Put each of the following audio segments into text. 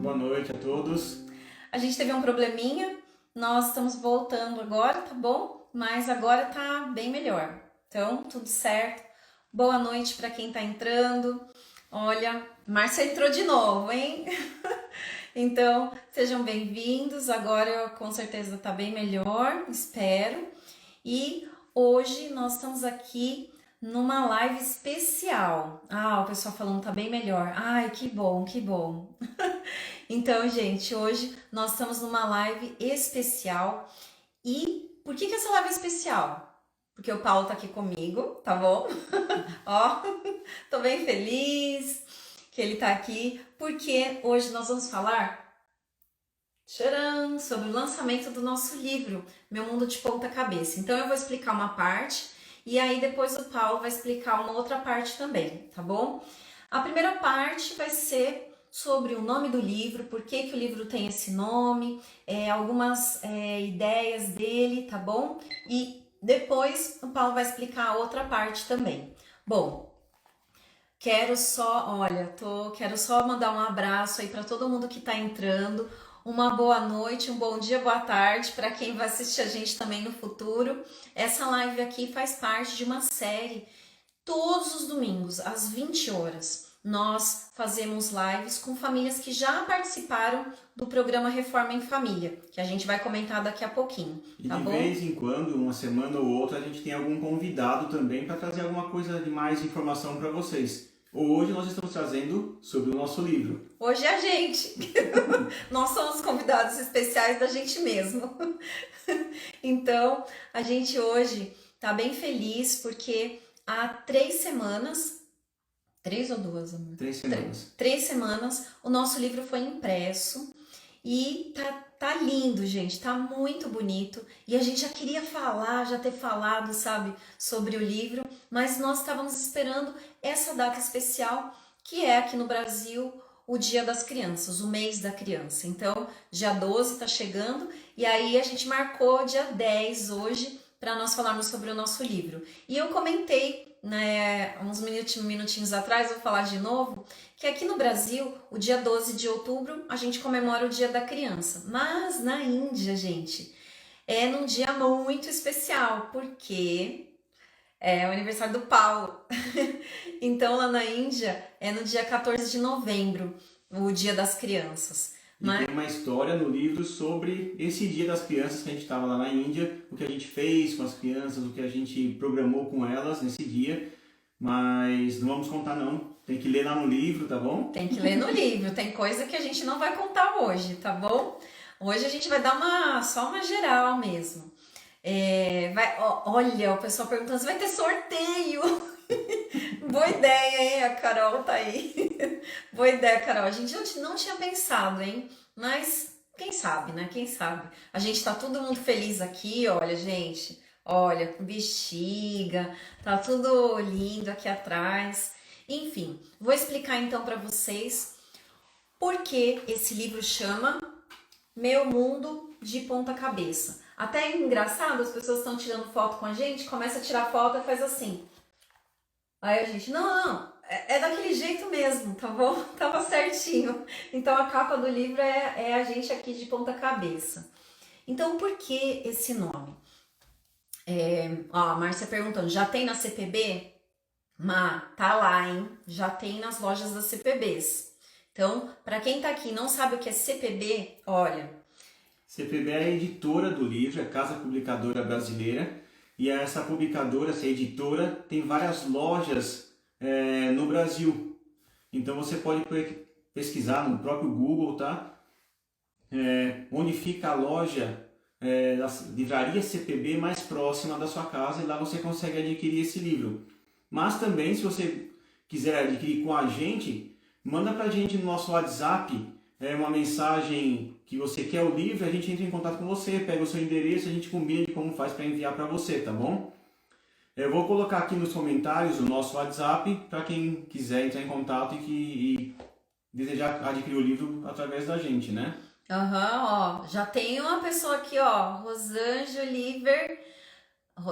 Boa noite a todos. A gente teve um probleminha, nós estamos voltando agora, tá bom? Mas agora tá bem melhor. Então, tudo certo. Boa noite para quem tá entrando. Olha, Márcia entrou de novo, hein? Então, sejam bem-vindos. Agora com certeza tá bem melhor, espero. E hoje nós estamos aqui numa live especial. O pessoal falando tá bem melhor. Ai, que bom, que bom. Então, gente, hoje nós estamos numa live especial. E por que essa live é especial? Porque o Paulo tá aqui comigo, tá bom? Ó, tô bem feliz que ele tá aqui, porque hoje nós vamos falar tcharam, sobre o lançamento do nosso livro, Meu Mundo de Ponta Cabeça. Então eu vou explicar uma parte e aí depois o Paulo vai explicar uma outra parte também, tá bom? A primeira parte vai ser sobre o nome do livro, por que o livro tem esse nome, algumas ideias dele, tá bom? E depois o Paulo vai explicar a outra parte também. Bom, quero só mandar um abraço aí para todo mundo que está entrando. Uma boa noite, um bom dia, boa tarde para quem vai assistir a gente também no futuro. Essa live aqui faz parte de uma série. Todos os domingos, às 20 horas, nós fazemos lives com famílias que já participaram do programa Reforma em Família, que a gente vai comentar daqui a pouquinho, E tá de bom? vez em quando, uma semana ou outra, a gente tem algum convidado também para trazer alguma coisa de mais informação para vocês. Hoje nós estamos trazendo sobre o nosso livro. Hoje é a gente. Nós somos convidados especiais da gente mesmo. Então, a gente hoje tá bem feliz porque há 3 semanas, 3 ou 2, amor? 3 semanas. 3 semanas, o nosso livro foi impresso e tá lindo, gente, tá muito bonito. E a gente já queria falar, já ter falado, sabe, sobre o livro, mas nós estávamos esperando essa data especial, que é aqui no Brasil o Dia das Crianças, o mês da criança. Então, dia 12 tá chegando e aí a gente marcou dia 10 hoje para nós falarmos sobre o nosso livro. E eu comentei, né, uns minutinhos atrás, vou falar de novo, que aqui no Brasil, o dia 12 de outubro, a gente comemora o Dia da Criança. Mas na Índia, gente, é num dia muito especial, porque é o aniversário do Paulo. Então lá na Índia é no dia 14 de novembro, o Dia das Crianças. E tem uma história no livro sobre esse Dia das Crianças que a gente estava lá na Índia, o que a gente fez com as crianças, o que a gente programou com elas nesse dia. Mas não vamos contar não, tem que ler lá no livro, tá bom? Tem que ler no livro, tem coisa que a gente não vai contar hoje, tá bom? Hoje a gente vai dar só uma geral mesmo. Olha, o pessoal perguntando se vai ter sorteio. Boa ideia, hein? A Carol tá aí. Boa ideia, Carol. A gente não tinha pensado, hein? Mas quem sabe, né? Quem sabe? A gente tá todo mundo feliz aqui, olha, gente. Olha, com bexiga, tá tudo lindo aqui atrás. Enfim, vou explicar então para vocês por que esse livro chama Meu Mundo de Ponta Cabeça. Até é engraçado, as pessoas estão tirando foto com a gente, começa a tirar foto e faz assim. Aí a gente, não, é daquele jeito mesmo, tá bom? Tava certinho. Então a capa do livro é a gente aqui de ponta cabeça. Então por que esse nome? A Márcia perguntando, já tem na CPB? Tá lá, hein? Já tem nas lojas das CPBs. Então, para quem tá aqui e não sabe o que é CPB, olha. CPB é a editora do livro, é a Casa Publicadora Brasileira. E essa publicadora, essa editora, tem várias lojas no Brasil. Então você pode pesquisar no próprio Google, tá? Onde fica a loja da livraria CPB mais próxima da sua casa, e lá você consegue adquirir esse livro. Mas também, se você quiser adquirir com a gente, manda pra gente no nosso WhatsApp uma mensagem que você quer o livro, a gente entra em contato com você, pega o seu endereço, a gente combina de como faz para enviar para você, tá bom? Eu vou colocar aqui nos comentários o nosso WhatsApp para quem quiser entrar em contato e desejar adquirir o livro através da gente, né? Ó, já tem uma pessoa aqui, ó, Rosângela Oliver,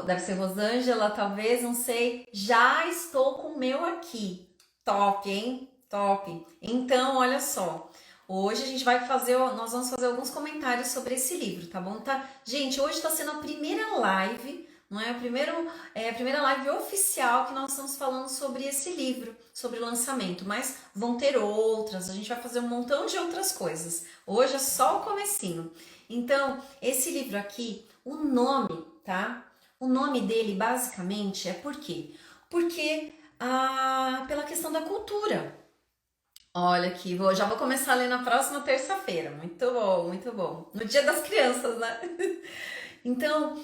deve ser Rosângela, talvez, não sei. Já estou com o meu aqui. Top, hein? Top. Então, olha só. Hoje a gente nós vamos fazer alguns comentários sobre esse livro, tá bom? Tá? Gente, hoje está sendo a primeira live, não é? A primeira live oficial que nós estamos falando sobre esse livro, sobre o lançamento, mas vão ter outras, a gente vai fazer um montão de outras coisas. Hoje é só o comecinho. Então, esse livro aqui, o nome, tá? O nome dele, basicamente, é por quê? Porque pela questão da cultura. Olha aqui, já vou começar a ler na próxima terça-feira. Muito bom, muito bom. No Dia das Crianças, né? Então,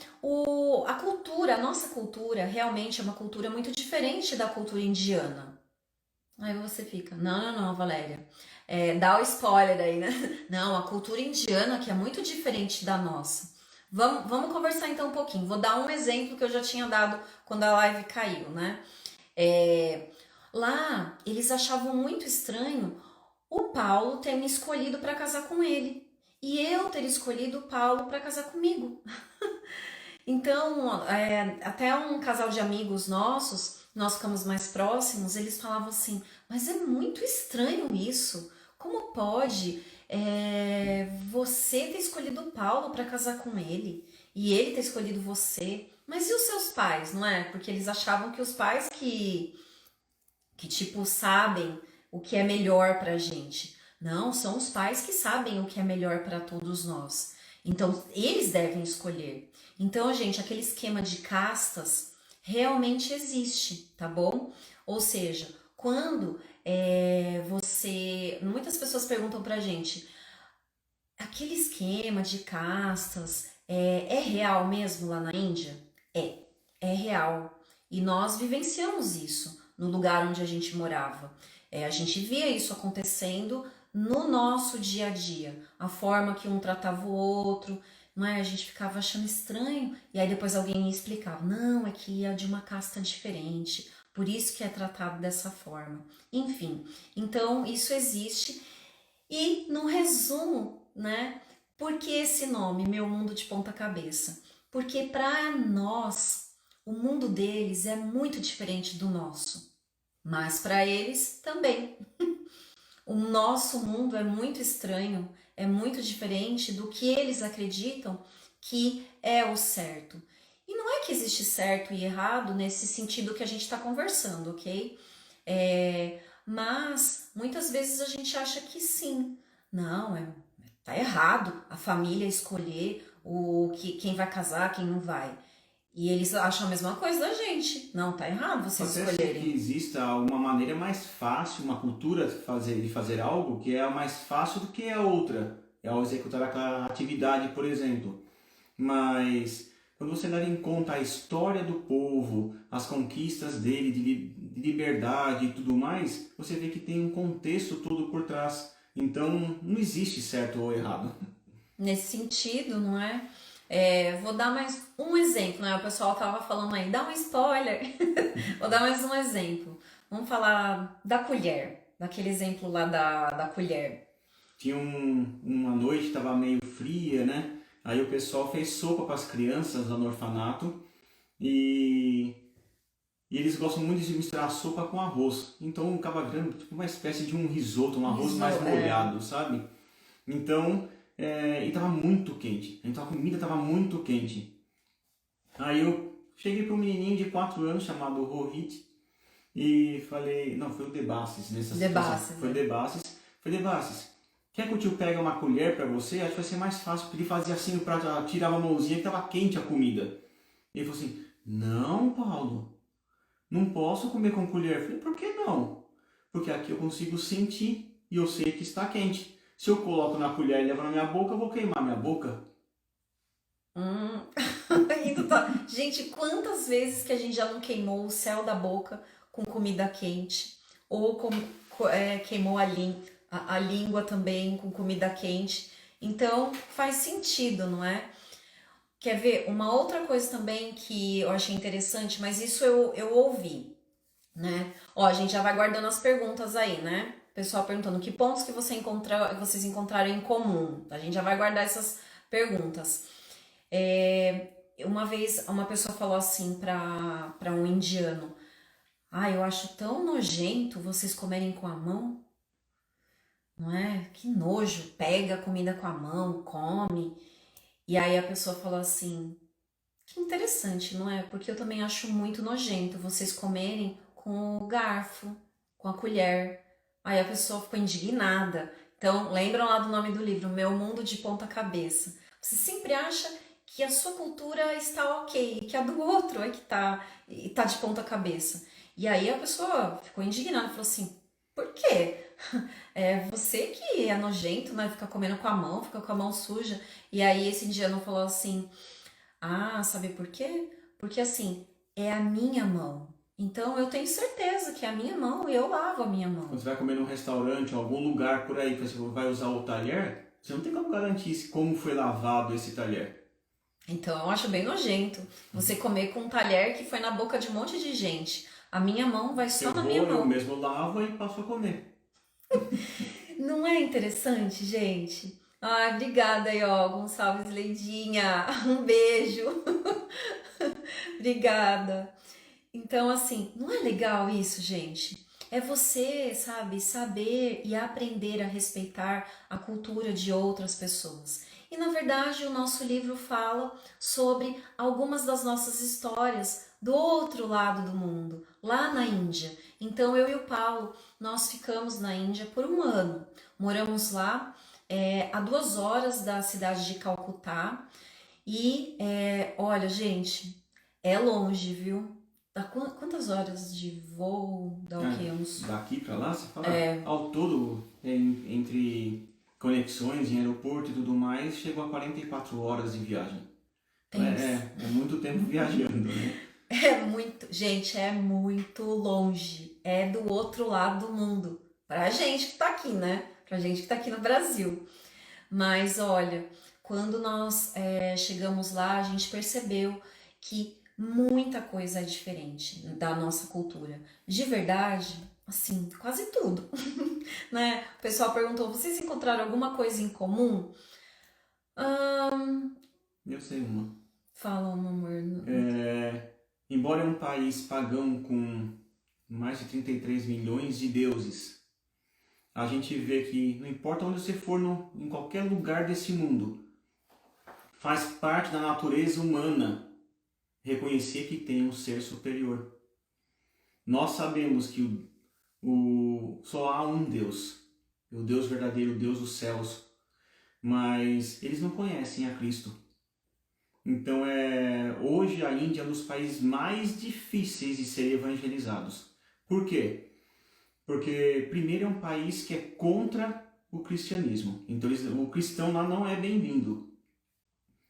a cultura, a nossa cultura, realmente é uma cultura muito diferente da cultura indiana. Aí você fica, não, Valéria, dá o spoiler aí, né? Não, a cultura indiana que é muito diferente da nossa. Vamos conversar então um pouquinho. Vou dar um exemplo que eu já tinha dado quando a live caiu, né? Lá, eles achavam muito estranho o Paulo ter me escolhido para casar com ele e eu ter escolhido o Paulo para casar comigo. Então, até um casal de amigos nossos, nós ficamos mais próximos, eles falavam assim, mas é muito estranho isso. Como pode você ter escolhido o Paulo para casar com ele e ele ter escolhido você? Mas e os seus pais, não é? Porque eles achavam que os pais que tipo, sabem o que é melhor pra gente. Não, são os pais que sabem o que é melhor para todos nós. Então, eles devem escolher. Então, gente, aquele esquema de castas realmente existe, tá bom? Ou seja, quando muitas pessoas perguntam pra gente, aquele esquema de castas é real mesmo lá na Índia? É real. E nós vivenciamos isso no lugar onde a gente morava. A gente via isso acontecendo no nosso dia a dia. A forma que um tratava o outro, não é? A gente ficava achando estranho. E aí depois alguém explicava, não, é que é de uma casta diferente. Por isso que é tratado dessa forma. Enfim, então isso existe. E no resumo, né? Por que esse nome, Meu Mundo de Ponta Cabeça? Porque para nós, o mundo deles é muito diferente do nosso, mas para eles também. O nosso mundo é muito estranho, é muito diferente do que eles acreditam que é o certo. E não é que existe certo e errado nesse sentido que a gente está conversando, ok? Mas muitas vezes a gente acha que sim. Não, tá errado a família escolher quem vai casar, quem não vai. E eles acham a mesma coisa da gente. Não, tá errado vocês Pode ser escolherem. que exista uma maneira mais fácil, uma cultura de fazer algo que é a mais fácil do que a outra. É ao executar aquela atividade, por exemplo. Mas quando você leva em conta a história do povo, as conquistas dele de liberdade e tudo mais, você vê que tem um contexto todo por trás. Então não existe certo ou errado. Nesse sentido, não é? Vou dar mais um exemplo, né? O pessoal tava falando aí, dá um spoiler. Vou dar mais um exemplo. Vamos falar da colher, daquele exemplo lá da colher. Tinha uma noite, estava meio fria, né? Aí o pessoal fez sopa para as crianças lá no orfanato e, e eles gostam muito de misturar sopa com arroz. Então acaba virando tipo uma espécie de um risoto, um arroz mais molhado, sabe? Então, e estava muito quente. Então a comida estava muito quente. Aí eu cheguei para um menininho de 4 anos chamado Rohit e falei, não, foi o Debassis nessa situação. Foi o Debassis. Falei, Debassis, quer que o tio pegue uma colher para você? Acho que vai ser mais fácil. Porque ele fazia assim para tirar uma mãozinha que estava quente a comida. E ele falou assim, não, Paulo, não posso comer com colher. Eu falei, por que não? Porque aqui eu consigo sentir e eu sei que está quente. Se eu coloco na colher e levo na minha boca, eu vou queimar minha boca. Gente, quantas vezes que a gente já não queimou o céu da boca com comida quente? Ou queimou a língua também com comida quente? Então, faz sentido, não é? Quer ver? Uma outra coisa também que eu achei interessante, mas isso eu ouvi, né? Ó, a gente já vai guardando as perguntas aí, né? O pessoal perguntando que pontos que vocês encontraram em comum. A gente já vai guardar essas perguntas. Uma vez uma pessoa falou assim para um indiano: eu acho tão nojento vocês comerem com a mão. não é? Que nojo, pega a comida com a mão, come. E aí a pessoa falou assim, que interessante, não é? Porque eu também acho muito nojento vocês comerem com o garfo, com a colher. Aí a pessoa ficou indignada. Então, lembram lá do nome do livro, Meu Mundo de Ponta Cabeça. Você sempre acha que a sua cultura está ok, que a do outro é que tá de ponta cabeça. E aí a pessoa ficou indignada, falou assim, por quê? É você que é nojento, né? Fica comendo com a mão, fica com a mão suja. E aí esse indiano falou assim, ah, sabe por quê? Porque assim, é a minha mão. Então eu tenho certeza que é a minha mão e eu lavo a minha Quando mão. você vai comer num restaurante ou algum lugar por aí que você vai usar o talher, você não tem como garantir como foi lavado esse talher. Então eu acho bem nojento você comer com um talher que foi na boca de um monte de gente. A minha mão vai Se só eu na minha vou, eu mão. mesmo lavo e passo a comer. Não é interessante, gente? Ai, obrigada aí, ó, Gonçalves Leidinha. Um beijo. Obrigada. Então, assim, não é legal isso, gente? É você, sabe, saber e aprender a respeitar a cultura de outras pessoas. E na verdade, o nosso livro fala sobre algumas das nossas histórias do outro lado do mundo, lá na Índia. Então, eu e o Paulo, nós ficamos na Índia por um ano. Moramos lá, a 2 horas da cidade de Calcutá. E, olha, gente, é longe, viu? Dá quantas horas de voo? Dá o Ah, quê? Uns. daqui pra lá, você fala, ao todo, entre conexões em aeroporto e tudo mais, chegou a 44 horas de viagem. Então Tem. é muito tempo viajando, né? É muito. Gente, é muito longe. É do outro lado do mundo. Pra gente que tá aqui, né? Pra gente que tá aqui no Brasil. Mas olha, quando nós chegamos lá, a gente percebeu que muita coisa é diferente da nossa cultura. De verdade, assim, quase tudo, né? O pessoal perguntou, vocês encontraram alguma coisa em comum? Eu sei uma. Fala, meu amor. Embora é um país pagão com mais de 33 milhões de deuses, a gente vê que não importa onde você for, em qualquer lugar desse mundo, faz parte da natureza humana reconhecer que tem um ser superior. Nós sabemos que só há um Deus, o Deus verdadeiro, o Deus dos céus, mas eles não conhecem a Cristo. Então, hoje a Índia é um dos países mais difíceis de serem evangelizados. Por quê? Porque, primeiro, é um país que é contra o cristianismo. Então, o cristão lá não é bem-vindo.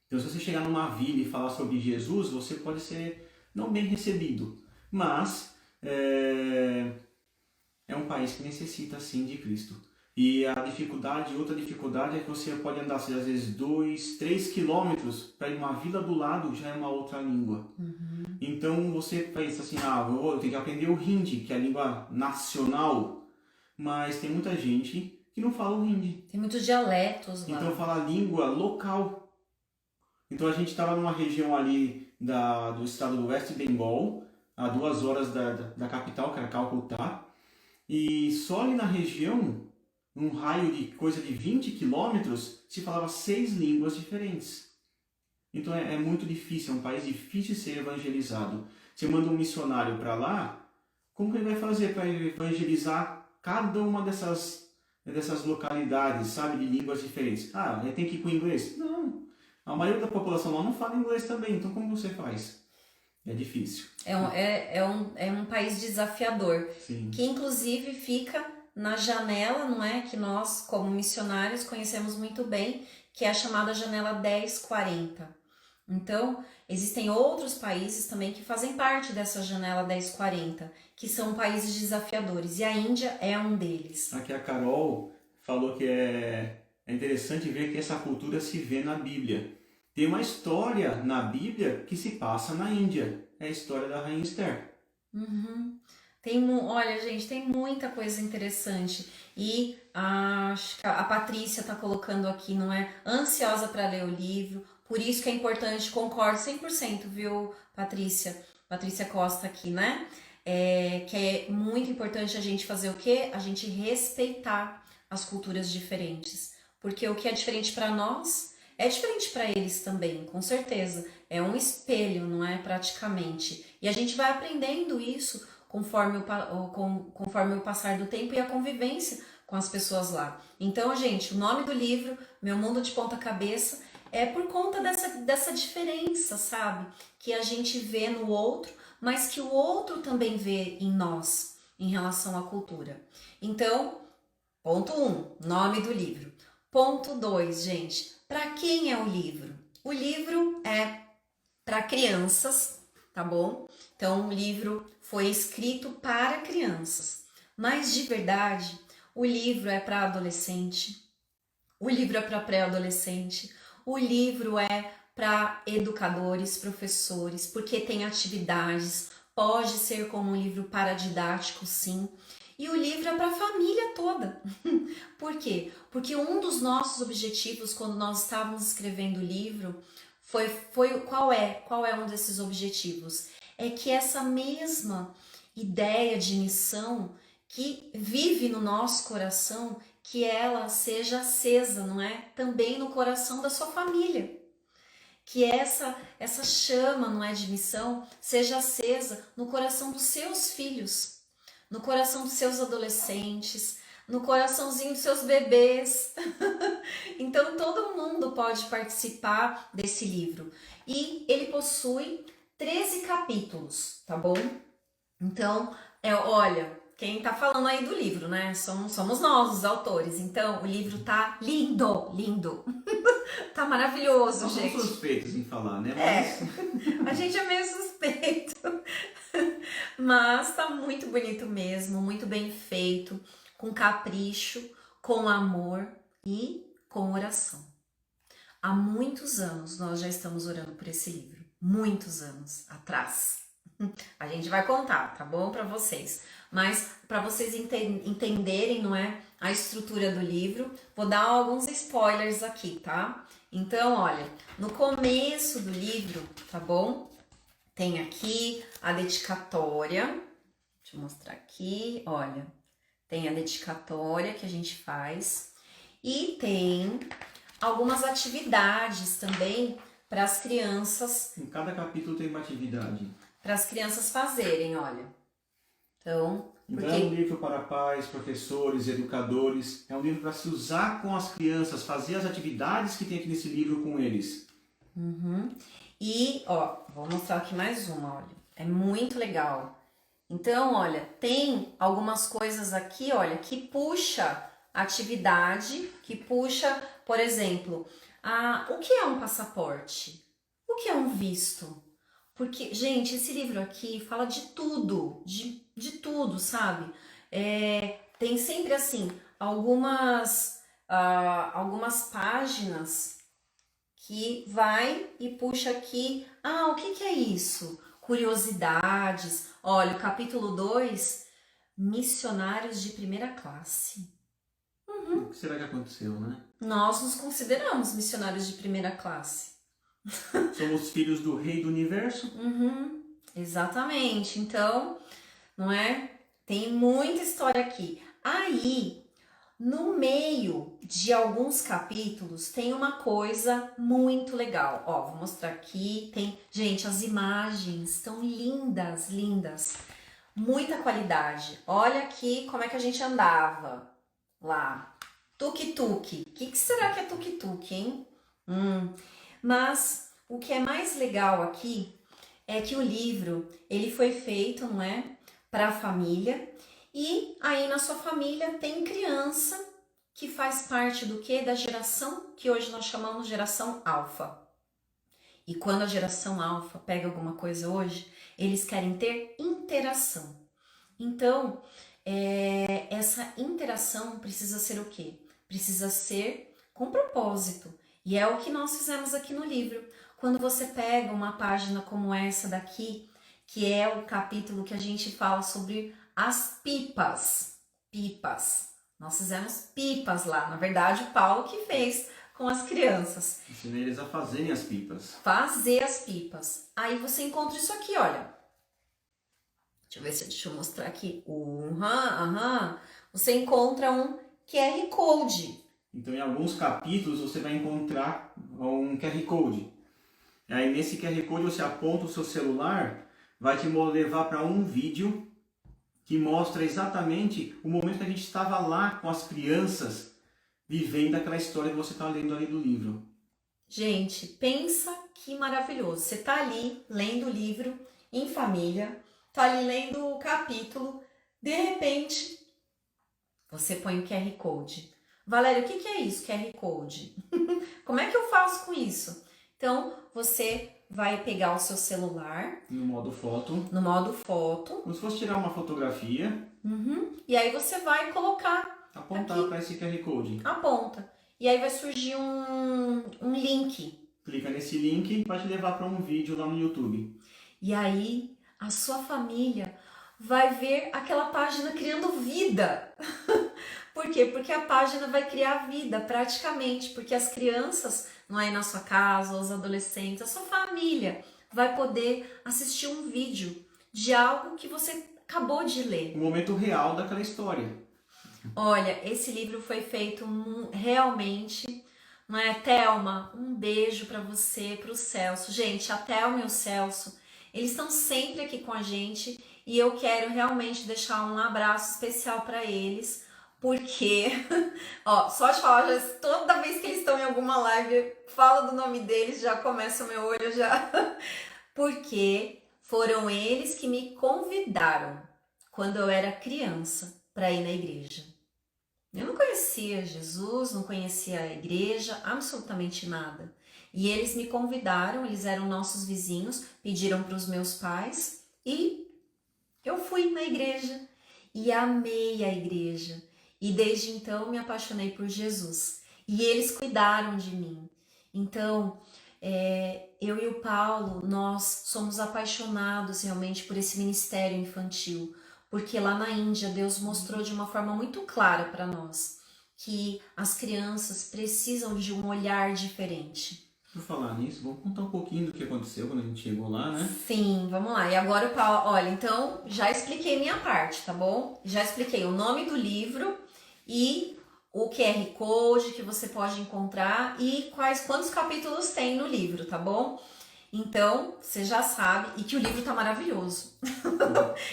Então, se você chegar numa vila e falar sobre Jesus, você pode ser não bem recebido. Mas, é um país que necessita, sim, de Cristo. E outra dificuldade é que você pode andar, às vezes, 2, 3 quilômetros para ir uma vila do lado, já é uma outra língua. Então você pensa assim, eu tenho que aprender o Hindi, que é a língua nacional, mas tem muita gente que não fala o Hindi. Tem muitos dialetos lá. Então fala a língua local. Então a gente estava numa região ali do estado do West Bengal, a 2 horas da capital, que era Calcutá, e só ali na região, num raio de coisa de 20 quilômetros, se falava 6 línguas diferentes. Então é muito difícil, é um país difícil de ser evangelizado. Você manda um missionário para lá, como que ele vai fazer para evangelizar cada uma dessas localidades, sabe, de línguas diferentes? Ele tem que ir com inglês? Não. A maioria da população lá não fala inglês também, então como você faz? É difícil. É um país desafiador, Sim. que inclusive fica na janela, não é? Que nós, como missionários, conhecemos muito bem, que é a chamada janela 1040. Então, existem outros países também que fazem parte dessa janela 1040, que são países desafiadores, e a Índia é um deles. Aqui a Carol falou que é interessante ver que essa cultura se vê na Bíblia. Tem uma história na Bíblia que se passa na Índia. É a história da Rainha Esther. Olha, gente, tem muita coisa interessante. E acho que a Patrícia tá colocando aqui, não é? Ansiosa para ler o livro. Por isso que é importante, concordo 100%, viu, Patrícia? Patrícia Costa aqui, né? Que é muito importante a gente fazer o quê? A gente respeitar as culturas diferentes, porque o que é diferente para nós é diferente para eles também, com certeza. É um espelho, não é? Praticamente. E a gente vai aprendendo isso conforme o passar do tempo e a convivência com as pessoas lá. Então, gente, o nome do livro, Meu Mundo de Ponta Cabeça, é por conta dessa diferença, sabe? Que a gente vê no outro, mas que o outro também vê em nós, em relação à cultura. Então, ponto 1, nome do livro. Ponto 2, gente, para quem é o livro? O livro é para crianças, tá bom? Então, o livro foi escrito para crianças, mas de verdade, o livro é para adolescente, o livro é para pré-adolescente, o livro é para educadores, professores, porque tem atividades, pode ser como um livro paradidático, sim. E o livro é para a família toda. Por quê? Porque um dos nossos objetivos quando nós estávamos escrevendo o livro qual é um desses objetivos? É que essa mesma ideia de missão que vive no nosso coração, que ela seja acesa, não é? Também no coração da sua família. Que essa chama, não é, de missão, seja acesa no coração dos seus filhos, no coração dos seus adolescentes, no coraçãozinho dos seus bebês. Então todo mundo pode participar desse livro. E ele possui 13 capítulos, tá bom? Então, olha, quem tá falando aí do livro, né? Somos nós, os autores. Então, o livro tá lindo, lindo. Tá maravilhoso, Nós gente. somos suspeitos em falar, né? Mas... a gente é meio suspeito. Mas tá muito bonito mesmo, muito bem feito, com capricho, com amor e com oração. Há muitos anos nós já estamos orando por esse livro. Muitos anos atrás. A gente vai contar, tá bom, para vocês. Mas para vocês entenderem, não é, a estrutura do livro, vou dar alguns spoilers aqui, tá? Então, olha, no começo do livro, tá bom? Tem aqui a dedicatória. Deixa eu mostrar aqui, olha. Tem a dedicatória que a gente faz e tem algumas atividades também para as crianças. Em cada capítulo tem uma atividade. Para as crianças fazerem, olha. Então, é um livro para pais, professores, educadores. É um livro para se usar com as crianças, fazer as atividades que tem aqui nesse livro com eles. E, ó, vou mostrar aqui mais uma, olha. É muito legal. Então, olha, tem algumas coisas aqui, olha, que puxa atividade, que puxa, por exemplo, o que é um passaporte? O que é um visto? Porque, gente, esse livro aqui fala de tudo, de tudo, sabe? Tem sempre, assim, algumas páginas que vai e puxa aqui, o que é isso? Curiosidades. Olha, o capítulo 2, missionários de primeira classe. O que será que aconteceu, né? Nós nos consideramos missionários de primeira classe. Somos filhos do Rei do Universo. Exatamente. Então, não é? Tem muita história aqui. Aí, no meio de alguns capítulos, tem uma coisa muito legal. Ó, vou mostrar aqui. Tem, gente, as imagens estão lindas, lindas. Muita qualidade. Olha aqui como é que a gente andava lá. Tuk-tuk. O que será que é tuk-tuk, hein? Mas o que é mais legal aqui é que o livro, ele foi feito, não é, para a família, e aí na sua família tem criança que faz parte do quê? Da geração que hoje nós chamamos de geração alfa. E quando a geração alfa pega alguma coisa hoje, eles querem ter interação. Então, essa interação precisa ser o quê? Precisa ser com propósito. E é o que nós fizemos aqui no livro. Quando você pega uma página como essa daqui, que é o capítulo que a gente fala sobre as pipas. Pipas. Nós fizemos pipas lá. Na verdade, o Paulo que fez com as crianças. Ensinei eles a fazerem as pipas. Fazer as pipas. Aí você encontra isso aqui, olha. Deixa eu mostrar aqui. Você encontra um QR Code. Então, em alguns capítulos, você vai encontrar um QR Code. Aí, nesse QR Code, você aponta o seu celular, vai te levar para um vídeo que mostra exatamente o momento que a gente estava lá com as crianças, vivendo aquela história que você está lendo ali do livro. Gente, pensa que maravilhoso. Você tá ali lendo o livro em família, tá ali lendo o capítulo, de repente você põe o QR Code. Valéria, o que é isso, QR Code? Como é que eu faço com isso? Então, você vai pegar o seu celular. No modo foto. No modo foto. Como se fosse tirar uma fotografia. E aí você vai colocar. Apontar para esse QR Code. Aponta. E aí vai surgir um link. Clica nesse link e vai te levar para um vídeo lá no YouTube. E aí a sua família vai ver aquela página criando vida. Por quê? Porque a página vai criar vida praticamente, porque as crianças, não é na sua casa, os adolescentes, a sua família vai poder assistir um vídeo de algo que você acabou de ler. O momento real daquela história. Olha, esse livro foi feito realmente, não é? Thelma, um beijo para você, para o Celso. Gente, a Thelma e o Celso, eles estão sempre aqui com a gente e eu quero realmente deixar um abraço especial para eles, porque, ó, só de falar, toda vez que eles estão em alguma live, falo do nome deles, já começa o meu olho já, porque foram eles que me convidaram quando eu era criança para ir na igreja. Eu não conhecia Jesus, não conhecia a igreja, absolutamente nada. E eles me convidaram, eles eram nossos vizinhos, pediram para os meus pais e eu fui na igreja e amei a igreja. E desde então me apaixonei por Jesus. E eles cuidaram de mim. Então, eu e o Paulo, nós somos apaixonados realmente por esse ministério infantil. Porque lá na Índia, Deus mostrou de uma forma muito clara para nós que as crianças precisam de um olhar diferente. Por falar nisso, vamos contar um pouquinho do que aconteceu quando a gente chegou lá, né? Sim, vamos lá. E agora o Paulo, olha, então já expliquei minha parte, tá bom? Já expliquei o nome do livro e o QR Code que você pode encontrar e quantos capítulos tem no livro, tá bom? Então, você já sabe, e que o livro tá maravilhoso,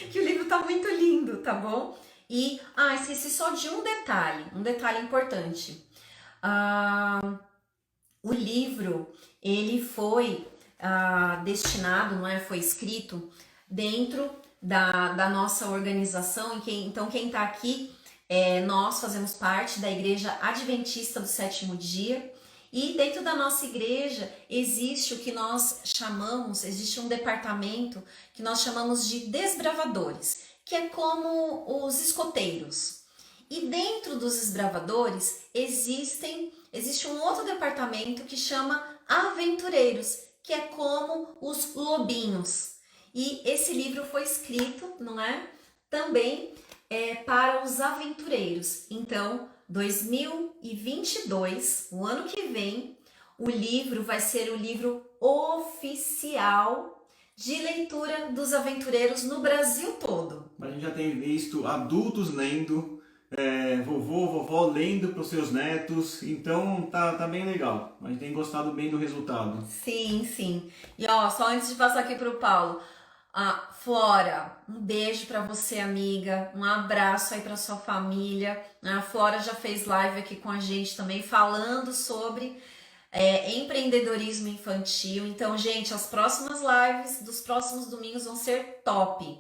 que o livro tá muito lindo, tá bom? E, esqueci só de um detalhe importante. O livro, ele foi destinado, não é? Foi escrito dentro da nossa organização, então quem tá aqui, nós fazemos parte da Igreja Adventista do Sétimo Dia. E dentro da nossa igreja existe o que nós chamamos, existe um departamento que nós chamamos de desbravadores, que é como os escoteiros. E dentro dos desbravadores existe um outro departamento que chama aventureiros, que é como os lobinhos. E esse livro foi escrito, não é? Também para os aventureiros. Então, 2022, o ano que vem, o livro vai ser o livro oficial de leitura dos aventureiros no Brasil todo. A gente já tem visto adultos lendo, vovó lendo para os seus netos, então tá bem legal. A gente tem gostado bem do resultado. Sim, sim. E ó, só antes de passar aqui para o Paulo, Flora, um beijo para você, amiga, um abraço aí para sua família. A Flora já fez live aqui com a gente também falando sobre empreendedorismo infantil. Então, gente, as próximas lives dos próximos domingos vão ser top.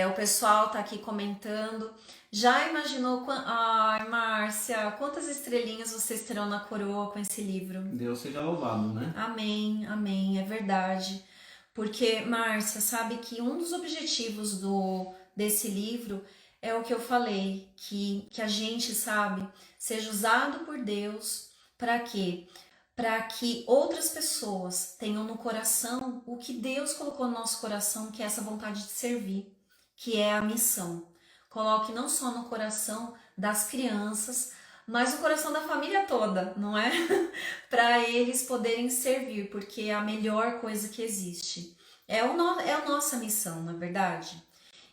O pessoal tá aqui comentando. Já imaginou, Márcia, quantas estrelinhas vocês terão na coroa com esse livro? Deus seja louvado, né? Amém, amém, é verdade. Porque, Márcia, sabe que um dos objetivos desse livro é o que eu falei, que a gente, sabe, seja usado por Deus para quê? Para que outras pessoas tenham no coração o que Deus colocou no nosso coração, que é essa vontade de servir, que é a missão. Coloque não só no coração das crianças, mas no coração da família toda, não é? Para eles poderem servir, porque é a melhor coisa que existe. É a nossa missão, não é verdade?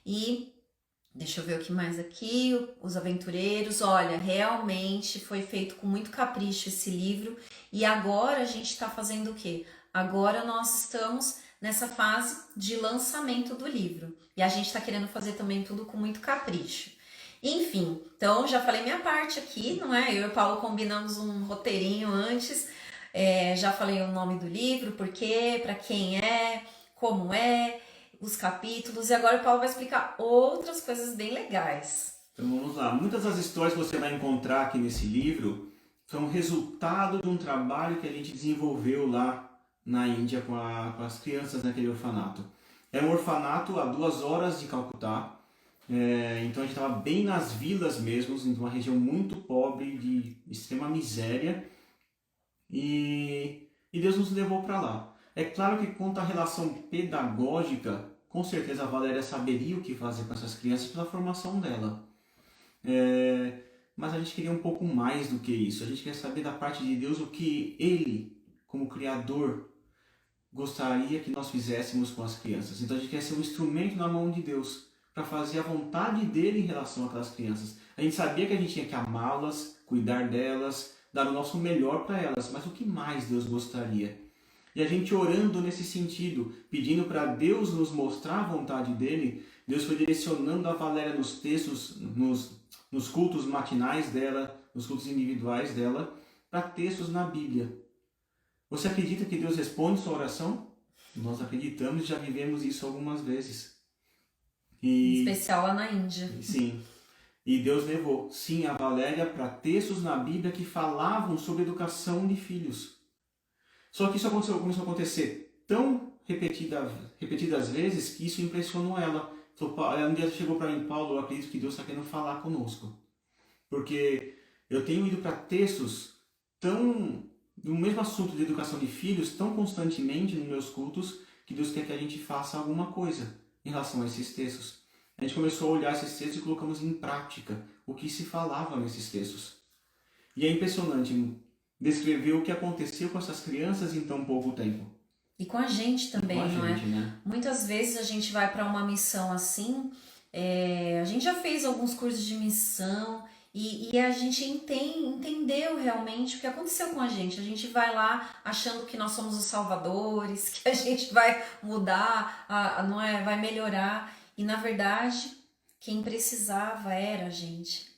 E Deixa eu ver o que mais aqui. Os Aventureiros. Olha, realmente foi feito com muito capricho esse livro. E agora a gente está fazendo o quê? Agora nós estamos nessa fase de lançamento do livro. E a gente está querendo fazer também tudo com muito capricho. Enfim, então já falei minha parte aqui, não é? Eu e o Paulo combinamos um roteirinho antes. Já falei o nome do livro, por quê, para quem é, como é, os capítulos, e agora o Paulo vai explicar outras coisas bem legais. Então vamos lá. Muitas das histórias que você vai encontrar aqui nesse livro são resultado de um trabalho que a gente desenvolveu lá na Índia com as crianças naquele orfanato. É um orfanato a 2 horas de Calcutá. Então a gente estava bem nas vilas mesmo, em uma região muito pobre, de extrema miséria. E Deus nos levou para lá. É claro que quanto à relação pedagógica, com certeza a Valéria saberia o que fazer com essas crianças pela formação dela. Mas a gente queria um pouco mais do que isso. A gente queria saber da parte de Deus o que Ele, como Criador, gostaria que nós fizéssemos com as crianças. Então a gente quer ser um instrumento na mão de Deus para fazer a vontade dele em relação àquelas crianças. A gente sabia que a gente tinha que amá-las, cuidar delas, dar o nosso melhor para elas, mas o que mais Deus gostaria? E a gente orando nesse sentido, pedindo para Deus nos mostrar a vontade dele, Deus foi direcionando a Valéria nos textos, nos cultos matinais dela, nos cultos individuais dela, para textos na Bíblia. Você acredita que Deus responde sua oração? Nós acreditamos e já vivemos isso algumas vezes. Em especial lá na Índia. Sim. E Deus levou, sim, a Valéria para textos na Bíblia que falavam sobre educação de filhos. Só que isso começou a acontecer tão repetidas vezes que isso impressionou ela. Um dia chegou para mim, Paulo, eu acredito que Deus está querendo falar conosco. Porque eu tenho ido para textos do mesmo assunto de educação de filhos tão constantemente nos meus cultos que Deus quer que a gente faça alguma coisa em relação a esses textos. A gente começou a olhar esses textos e colocamos em prática o que se falava nesses textos. E é impressionante descrever o que aconteceu com essas crianças em tão pouco tempo. E com a gente também, não é? Né? Muitas vezes a gente vai para uma missão assim, a gente já fez alguns cursos de missão e a gente entendeu realmente o que aconteceu com a gente. A gente vai lá achando que nós somos os salvadores, que a gente vai mudar, não é? Vai melhorar. E na verdade, quem precisava era a gente.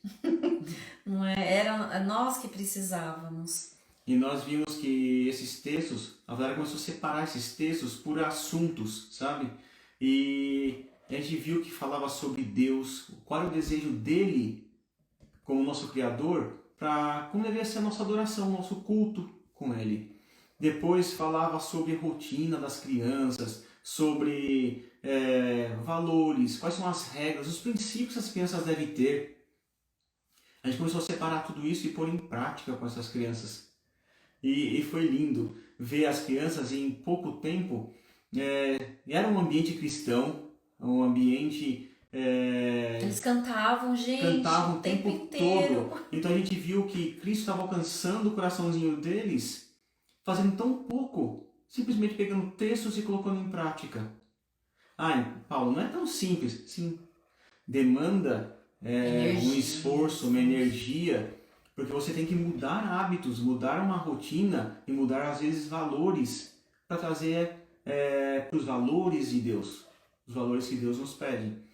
Não é? Era nós que precisávamos. E nós vimos que esses textos, a Valéria começou a separar esses textos por assuntos, sabe? E a gente viu que falava sobre Deus, qual é o desejo dele como nosso Criador, para como deveria ser a nossa adoração, o nosso culto com ele. Depois falava sobre a rotina das crianças, sobre valores, quais são as regras, os princípios que as crianças devem ter. A gente começou a separar tudo isso e pôr em prática com essas crianças. E foi lindo ver as crianças em pouco tempo. Era um ambiente cristão, um ambiente... Eles cantavam, gente, cantavam o tempo todo. Então a gente viu que Cristo estava alcançando o coraçãozinho deles, fazendo tão pouco, simplesmente pegando textos e colocando em prática. Paulo, não é tão simples. Sim, demanda um esforço, uma energia, porque você tem que mudar hábitos, mudar uma rotina e mudar às vezes valores para trazer para os valores de Deus, os valores que Deus nos pede.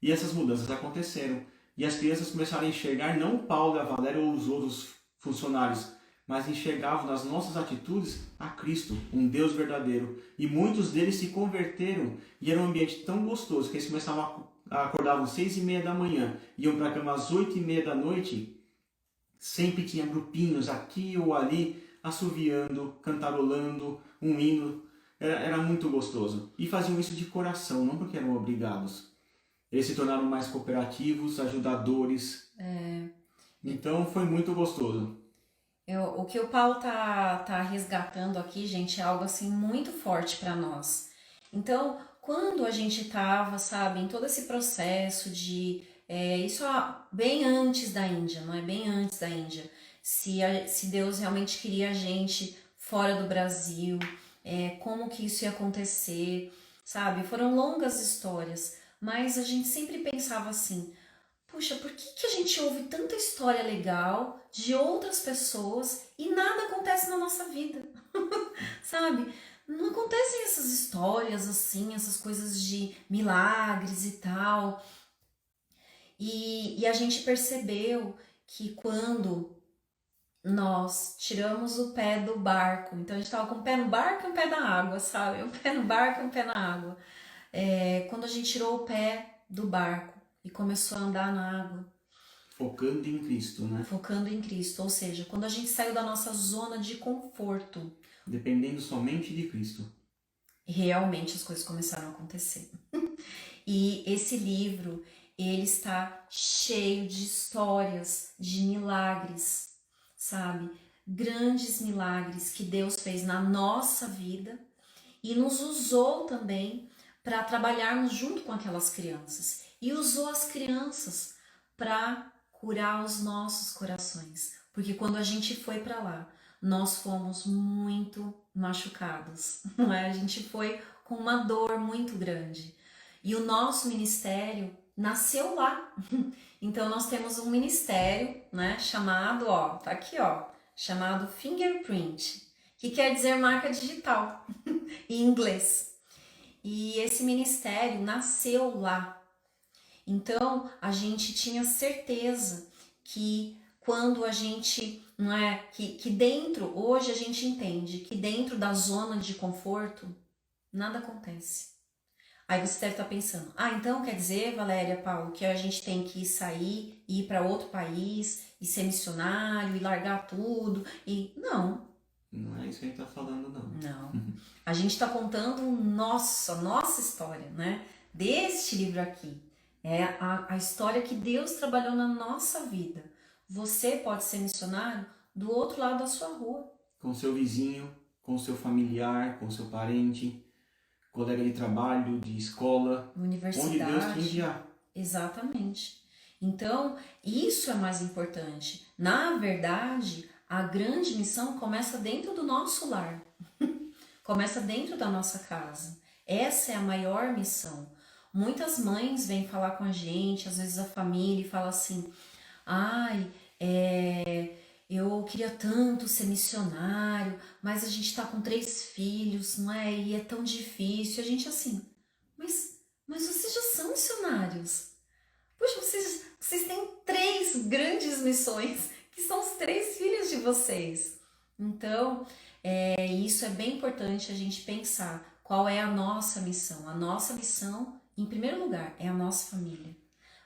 E essas mudanças aconteceram. E as crianças começaram a enxergar não o Paulo, a Valéria ou os outros funcionários, mas enxergavam nas nossas atitudes a Cristo, um Deus verdadeiro. E muitos deles se converteram e era um ambiente tão gostoso que eles começavam acordavam 6:30 da manhã, iam para a cama às 8:30 da noite. Sempre tinha grupinhos aqui ou ali, assoviando, cantarolando, um hino. Era muito gostoso. E faziam isso de coração, não porque eram obrigados. Eles se tornaram mais cooperativos, ajudadores. Então foi muito gostoso. O que o Paulo tá resgatando aqui, gente, é algo assim muito forte para nós. Então, quando a gente estava, sabe, em todo esse processo de... isso bem antes da Índia, não é? Bem antes da Índia. Se Deus realmente queria a gente fora do Brasil, como que isso ia acontecer, sabe? Foram longas histórias. mas a gente sempre pensava assim, puxa, por que a gente ouve tanta história legal de outras pessoas e nada acontece na nossa vida, sabe? Não acontecem essas histórias assim, essas coisas de milagres e tal. E a gente percebeu que quando nós tiramos o pé do barco, então a gente estava com o pé no barco e um pé na água, sabe? Um pé no barco e um pé na água. Quando a gente tirou o pé do barco e começou a andar na água, Focando em Cristo, né? focando em Cristo, ou seja, quando a gente saiu da nossa zona de conforto, Dependendo somente de Cristo. realmente as coisas começaram a acontecer. E esse livro, ele está cheio de histórias, de milagres, sabe? Grandes milagres que Deus fez na nossa vida e nos usou também para trabalharmos junto com aquelas crianças. E usou as crianças para curar os nossos corações. Porque quando a gente foi para lá, nós fomos muito machucados, não é? A gente foi com uma dor muito grande. E o nosso ministério nasceu lá. Então nós temos um ministério, né, chamado, ó, tá aqui, ó, chamado Fingerprint, que quer dizer marca digital em inglês. E esse ministério nasceu lá. Então a gente tinha certeza que quando a gente, não é, que dentro, hoje a gente entende que dentro da zona de conforto nada acontece. Aí você deve estar pensando, então quer dizer, Valéria, Paulo, que a gente tem que sair, ir para outro país, e ser missionário, e largar tudo, e não. Não é isso que a gente está falando, não. Não. A gente está contando nossa história, né? Deste livro aqui. É a história que Deus trabalhou na nossa vida. Você pode ser missionário do outro lado da sua rua. Com seu vizinho, com seu familiar, com seu parente, colega de trabalho, de escola, Universidade. onde Deus te enviar. Exatamente. Então, isso é mais importante. Na verdade, a grande missão começa dentro do nosso lar. Começa dentro da nossa casa. Essa é a maior missão. Muitas mães vêm falar com a gente, às vezes a família, e fala assim, eu queria tanto ser missionário, mas a gente está com 3 filhos, não é? E é tão difícil. A gente assim, mas vocês já são missionários. Poxa, vocês têm 3 grandes missões, que são os 3 filhos de vocês. Então, isso é bem importante a gente pensar qual é a nossa missão. A nossa missão, em primeiro lugar, é a nossa família.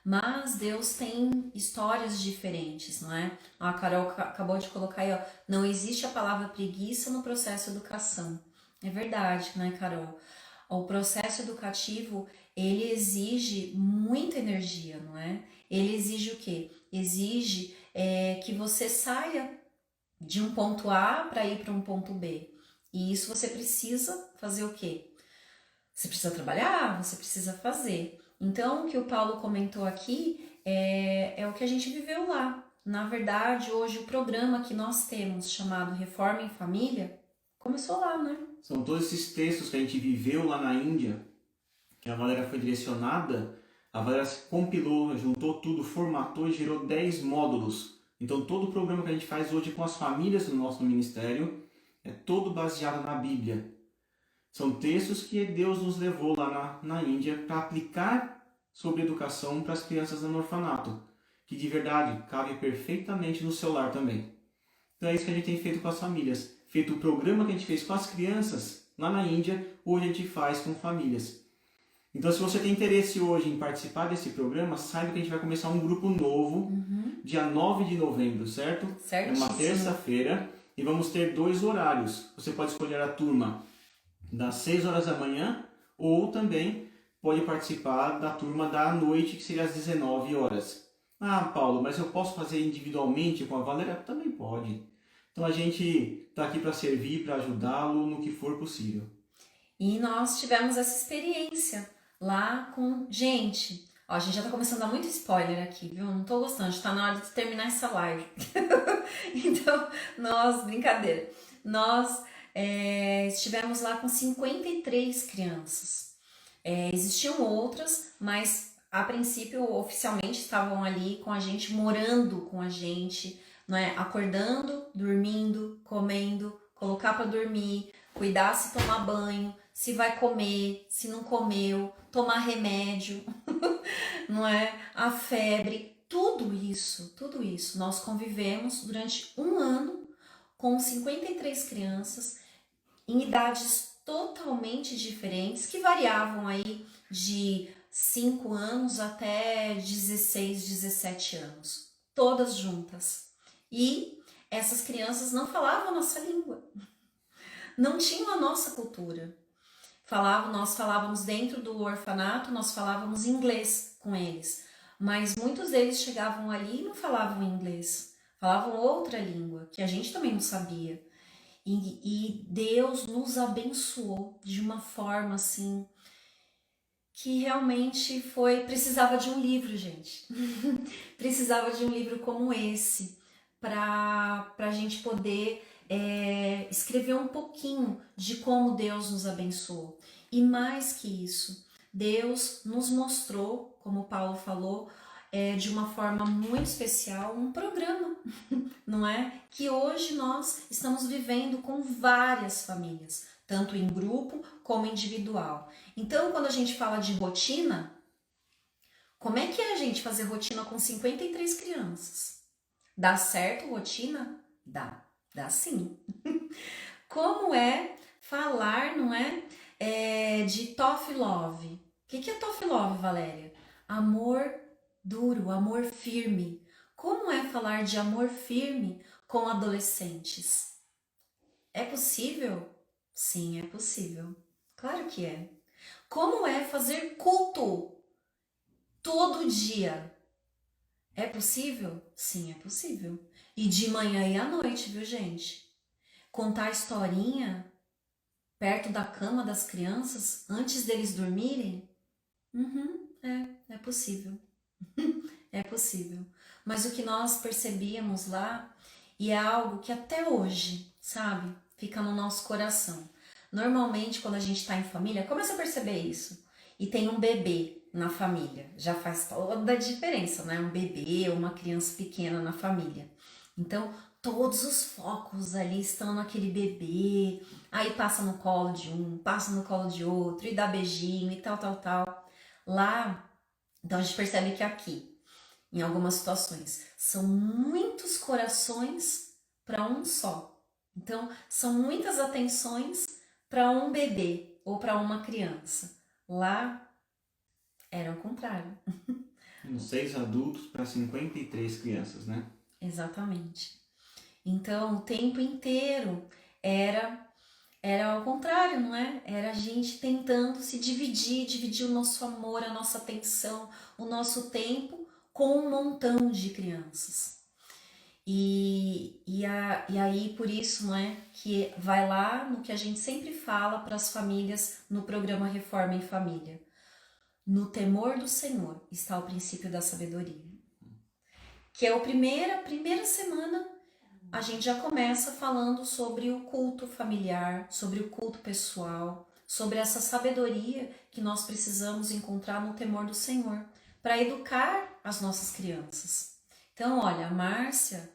Mas Deus tem histórias diferentes, não é? A Carol acabou de colocar aí, ó, não existe a palavra preguiça no processo de educação. É verdade, né, Carol? O processo educativo, ele exige muita energia, não é? Ele exige o quê? Exige que você saia de um ponto A para ir para um ponto B. E isso você precisa fazer o quê? Você precisa trabalhar, você precisa fazer. Então, o que o Paulo comentou aqui é o que a gente viveu lá. Na verdade, hoje o programa que nós temos, chamado Reforma em Família, começou lá, né? São todos esses textos que a gente viveu lá na Índia, que a Valéria foi direcionada, a Valéria se compilou, juntou tudo, formatou e gerou 10 módulos. Então, todo o programa que a gente faz hoje com as famílias do nosso ministério é todo baseado na Bíblia. São textos que Deus nos levou lá na Índia para aplicar sobre educação para as crianças no orfanato, que de verdade cabe perfeitamente no seu lar também. Então é isso que a gente tem feito com as famílias. Feito o programa que a gente fez com as crianças lá na Índia, hoje a gente faz com famílias. Então se você tem interesse hoje em participar desse programa, saiba que a gente vai começar um grupo novo, dia 9 de novembro, certo? Certíssimo. É uma terça-feira e vamos ter 2 horários. Você pode escolher a turma das 6 horas da manhã, ou também pode participar da turma da noite, que seria às 19 horas. Paulo, mas eu posso fazer individualmente com a Valéria? Também pode. Então a gente está aqui para servir, para ajudá-lo no que for possível. E nós tivemos essa experiência lá com... Gente, ó, a gente já está começando a dar muito spoiler aqui, viu? Não estou gostando, está na hora de terminar essa live. Então, brincadeira, nós... estivemos lá com 53 crianças. Existiam outras, mas a princípio oficialmente estavam ali com a gente, morando com a gente, não é? Acordando, dormindo, comendo, colocar para dormir, cuidar se tomar banho, se vai comer, se não comeu, tomar remédio, não é? A febre, tudo isso. Nós convivemos durante um ano com 53 crianças em idades totalmente diferentes, que variavam aí de 5 anos até 16, 17 anos, todas juntas. E essas crianças não falavam a nossa língua, não tinham a nossa cultura. Nós falávamos dentro do orfanato, nós falávamos inglês com eles, mas muitos deles chegavam ali e não falavam inglês, falavam outra língua, que a gente também não sabia. E Deus nos abençoou de uma forma assim que realmente precisava de um livro, gente. Precisava de um livro como esse para a gente poder escrever um pouquinho de como Deus nos abençoou. E mais que isso, Deus nos mostrou, como Paulo falou, de uma forma muito especial, um programa, não é? Que hoje nós estamos vivendo com várias famílias, tanto em grupo como individual. Então, quando a gente fala de rotina, como é que é a gente fazer rotina com 53 crianças? Dá certo rotina? Dá sim. Como é falar, não é? De tough love. O que é tough love, Valéria? Amor duro, amor firme. Como é falar de amor firme com adolescentes? É possível? Sim, é possível. Claro que é. Como é fazer culto todo dia? É possível? Sim, é possível. E de manhã e à noite, viu, gente? Contar historinha perto da cama das crianças antes deles dormirem? É possível. É possível. Mas o que nós percebíamos lá, e é algo que até hoje, sabe, fica no nosso coração. Normalmente, quando a gente está em família, começa a perceber isso. E tem um bebê na família. Já faz toda a diferença, né? Um bebê ou uma criança pequena na família. Então, todos os focos ali estão naquele bebê. Aí passa no colo de um, passa no colo de outro, e dá beijinho e tal. Lá, então a gente percebe que aqui, em algumas situações, são muitos corações para um só. Então, são muitas atenções para um bebê ou para uma criança. Lá era o contrário. 6 adultos para 53 crianças, né? Exatamente. Então, o tempo inteiro era ao contrário, não é? Era a gente tentando se dividir o nosso amor, a nossa atenção, o nosso tempo com um montão de crianças. E aí, por isso, não é? Que vai lá no que a gente sempre fala para as famílias no programa Reforma em Família. No temor do Senhor está o princípio da sabedoria. Que é a primeira semana, a gente já começa falando sobre o culto familiar, sobre o culto pessoal, sobre essa sabedoria que nós precisamos encontrar no temor do Senhor, para educar as nossas crianças. Então, olha, a Márcia,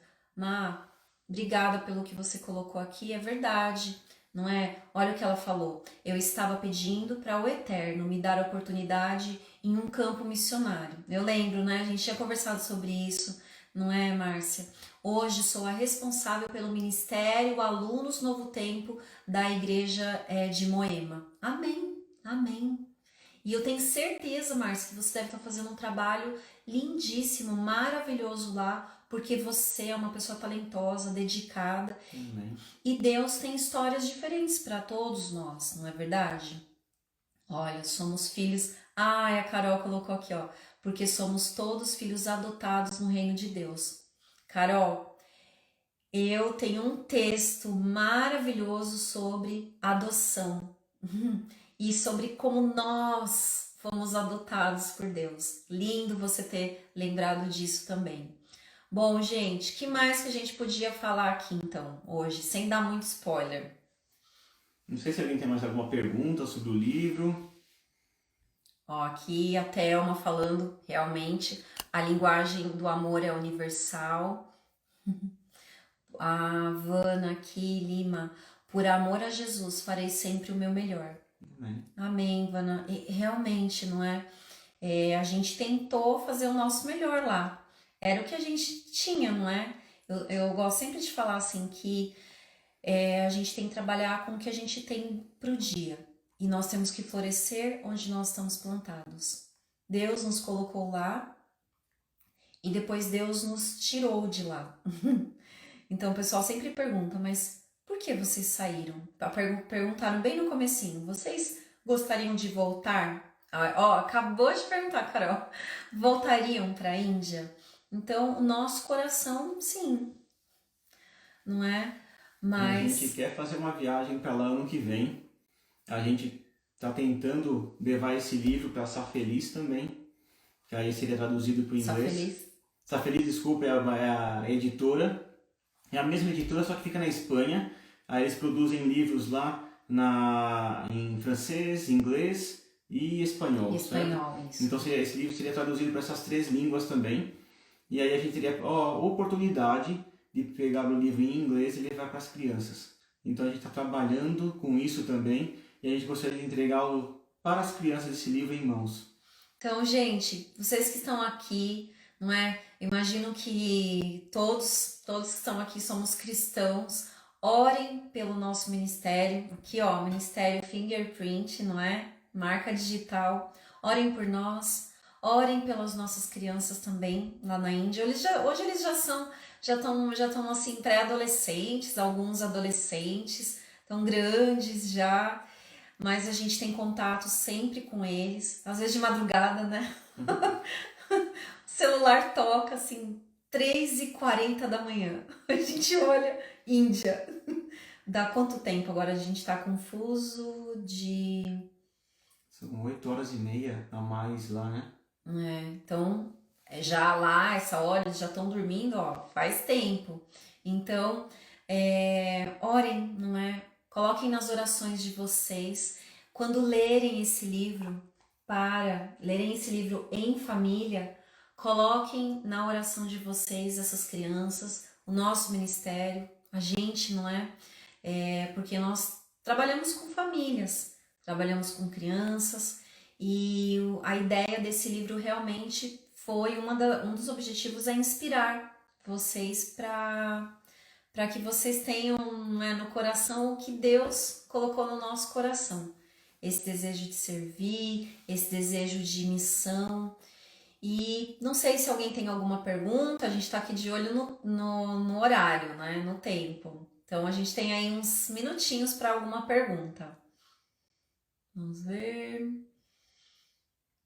obrigada pelo que você colocou aqui, é verdade, não é? Olha o que ela falou. Eu estava pedindo para o Eterno me dar a oportunidade em um campo missionário. Eu lembro, né? A gente tinha conversado sobre isso, não é, Márcia? Hoje sou a responsável pelo Ministério Alunos Novo Tempo da Igreja de Moema. Amém, amém. E eu tenho certeza, Márcia, que você deve estar fazendo um trabalho lindíssimo, maravilhoso lá, porque você é uma pessoa talentosa, dedicada. Amém. E Deus tem histórias diferentes para todos nós, não é verdade? Olha, somos filhos... Ah, a Carol colocou aqui, ó. Porque somos todos filhos adotados no reino de Deus. Carol, eu tenho um texto maravilhoso sobre adoção e sobre como nós fomos adotados por Deus. Lindo você ter lembrado disso também. Bom, gente, que mais que a gente podia falar aqui então, hoje, sem dar muito spoiler? Não sei se alguém tem mais alguma pergunta sobre o livro. Ó, aqui a Thelma falando, realmente, a linguagem do amor é universal. A Vana aqui, Lima, por amor a Jesus, farei sempre o meu melhor. Amém. Amém, Vana. E realmente, não é? A gente tentou fazer o nosso melhor lá. Era o que a gente tinha, não é? Eu gosto sempre de falar assim que a gente tem que trabalhar com o que a gente tem pro dia. E nós temos que florescer onde nós estamos plantados. Deus nos colocou lá e depois Deus nos tirou de lá. Então o pessoal sempre pergunta, mas por que vocês saíram? Perguntaram bem no comecinho, vocês gostariam de voltar? Ó, acabou de perguntar, Carol. Voltariam para a Índia? Então o nosso coração, sim, não é? A gente Mas quer fazer uma viagem para lá ano que vem. A gente está tentando levar esse livro para Safeliz também, que aí seria traduzido para o só inglês. feliz. Safeliz, desculpa, é a editora. É a mesma editora, só que fica na Espanha. Aí eles produzem livros lá em francês, inglês e espanhol. E Certo? espanhol, isso. Então esse livro seria traduzido para essas 3 línguas também. E aí a gente teria a oportunidade de pegar o livro em inglês e levar para as crianças. Então a gente está trabalhando com isso também e a gente gostaria de entregar para as crianças esse livro em mãos. Então, gente, vocês que estão aqui, não é? Imagino que todos que estão aqui somos cristãos. Orem pelo nosso ministério. Aqui, ó, Ministério Fingerprint, não é? Marca digital. Orem por nós. Orem pelas nossas crianças também lá na Índia. Hoje eles já estão assim pré-adolescentes, alguns adolescentes, tão grandes já. Mas a gente tem contato sempre com eles, às vezes de madrugada, né? O celular toca assim, 3h40 da manhã. A gente olha, Índia. Dá quanto tempo? Agora a gente tá confuso de. São 8h30 a mais lá, né? Então, já lá, essa hora, eles já estão dormindo, ó, faz tempo. Então, orem, não é? Coloquem nas orações de vocês, quando lerem esse livro, lerem esse livro em família, coloquem na oração de vocês essas crianças, o nosso ministério, a gente, não é? Porque nós trabalhamos com famílias, trabalhamos com crianças e a ideia desse livro realmente foi um dos objetivos é inspirar vocês para que vocês tenham, né, no coração o que Deus colocou no nosso coração. Esse desejo de servir, esse desejo de missão. E não sei se alguém tem alguma pergunta, a gente está aqui de olho no horário, né, no tempo. Então a gente tem aí uns minutinhos para alguma pergunta. Vamos ver.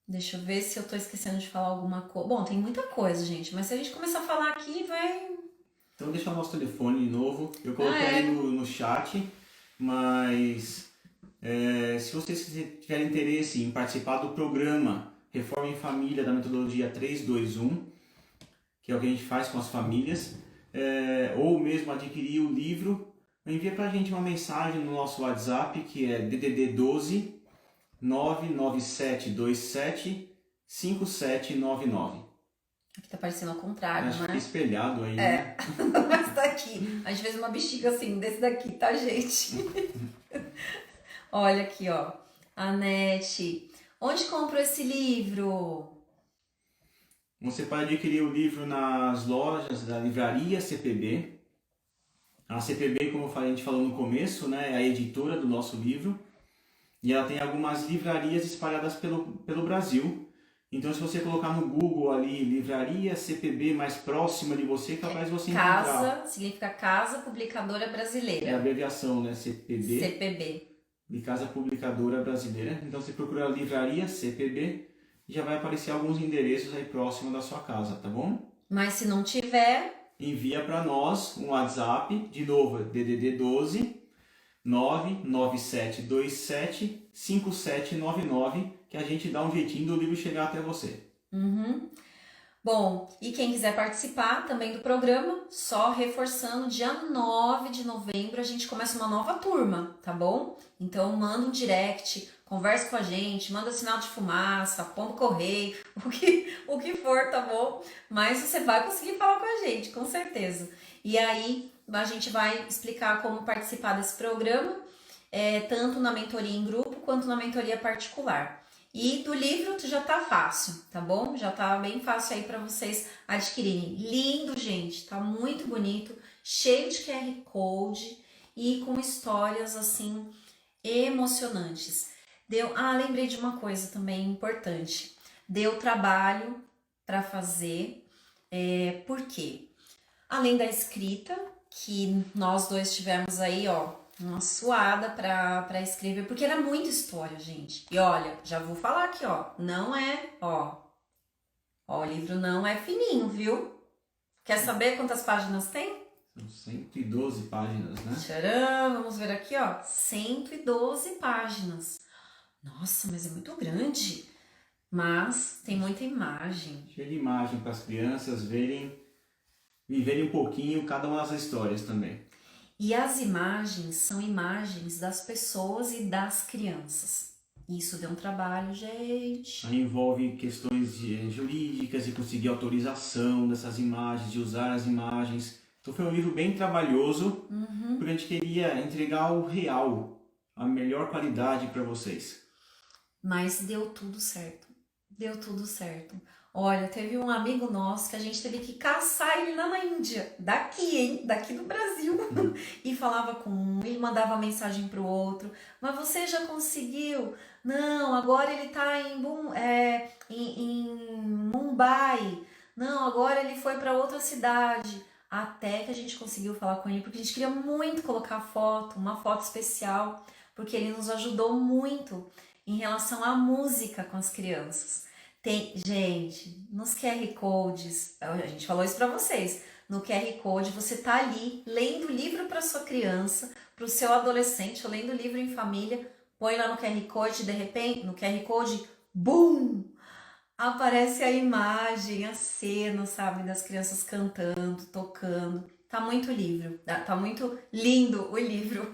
Deixa eu ver se eu estou esquecendo de falar alguma coisa. Bom, tem muita coisa, gente, mas se a gente começar a falar aqui, vai. Então deixa o nosso telefone de novo. Eu coloquei aí no chat, mas se vocês tiverem interesse em participar do programa Reforma em Família da metodologia 321, que é o que a gente faz com as famílias, ou mesmo adquirir o livro, envia pra gente uma mensagem no nosso WhatsApp, que é DDD 12 99727 5799. Aqui tá parecendo ao contrário, Acho né? que é espelhado aí, né? Mas tá aqui. A gente fez uma bexiga assim, desse daqui, tá, gente? Olha aqui, ó. Anete. Onde compro esse livro? Você pode adquirir o livro nas lojas da livraria CPB. A CPB, como a gente falou no começo, né, é a editora do nosso livro. E ela tem algumas livrarias espalhadas pelo Brasil. Então, se você colocar no Google ali, livraria CPB mais próxima de você, capaz de você encontrar. Casa, significa Casa Publicadora Brasileira. É a abreviação, né? CPB. CPB. De Casa Publicadora Brasileira. Então, você procura a livraria CPB e já vai aparecer alguns endereços aí próximo da sua casa, tá bom? Mas se não tiver, envia para nós um WhatsApp, de novo, DDD 12 99727 5799, que a gente dá um jeitinho do livro chegar até você. Uhum. Bom, e quem quiser participar também do programa, só reforçando, dia 9 de novembro a gente começa uma nova turma, tá bom? Então manda um direct, conversa com a gente, manda sinal de fumaça, pombo correio, o que for, tá bom? Mas você vai conseguir falar com a gente, com certeza. E aí a gente vai explicar como participar desse programa, tanto na mentoria em grupo quanto na mentoria particular. E do livro já tá fácil, tá bom? Já tá bem fácil aí para vocês adquirirem. Lindo, gente, tá muito bonito, cheio de QR Code e com histórias assim emocionantes. Lembrei de uma coisa também importante. Deu trabalho para fazer, por quê? Além da escrita, que nós dois tivemos aí, ó, uma suada pra escrever, porque era muita história, gente. E olha, já vou falar aqui, ó, não é, ó, o livro não é fininho, viu? Quer saber quantas páginas tem? São 112 páginas, né? Tcharam, vamos ver aqui, ó, 112 páginas. Nossa, mas é muito grande. Mas tem muita imagem. Cheio de imagem para as crianças viverem um pouquinho cada uma das histórias também. E as imagens são imagens das pessoas e das crianças. Isso deu um trabalho, gente. Aí envolve questões jurídicas de conseguir autorização dessas imagens, de usar as imagens. Então foi um livro bem trabalhoso, porque a gente queria entregar o real, a melhor qualidade para vocês. Mas deu tudo certo. Deu tudo certo. Olha, teve um amigo nosso que a gente teve que caçar ele lá na Índia, daqui, hein? Daqui do Brasil. E falava com um, ele mandava mensagem pro outro. Mas você já conseguiu? Não, agora ele tá em Mumbai. Não, agora ele foi para outra cidade. Até que a gente conseguiu falar com ele, porque a gente queria muito colocar foto, uma foto especial, porque ele nos ajudou muito em relação à música com as crianças. Gente, nos QR Codes, a gente falou isso para vocês, no QR Code você tá ali lendo o livro para sua criança, para o seu adolescente, ou lendo o livro em família, põe lá no QR Code, de repente, no QR Code, BUM! Aparece a imagem, a cena, sabe, das crianças cantando, tocando. Tá muito livro, tá muito lindo o livro.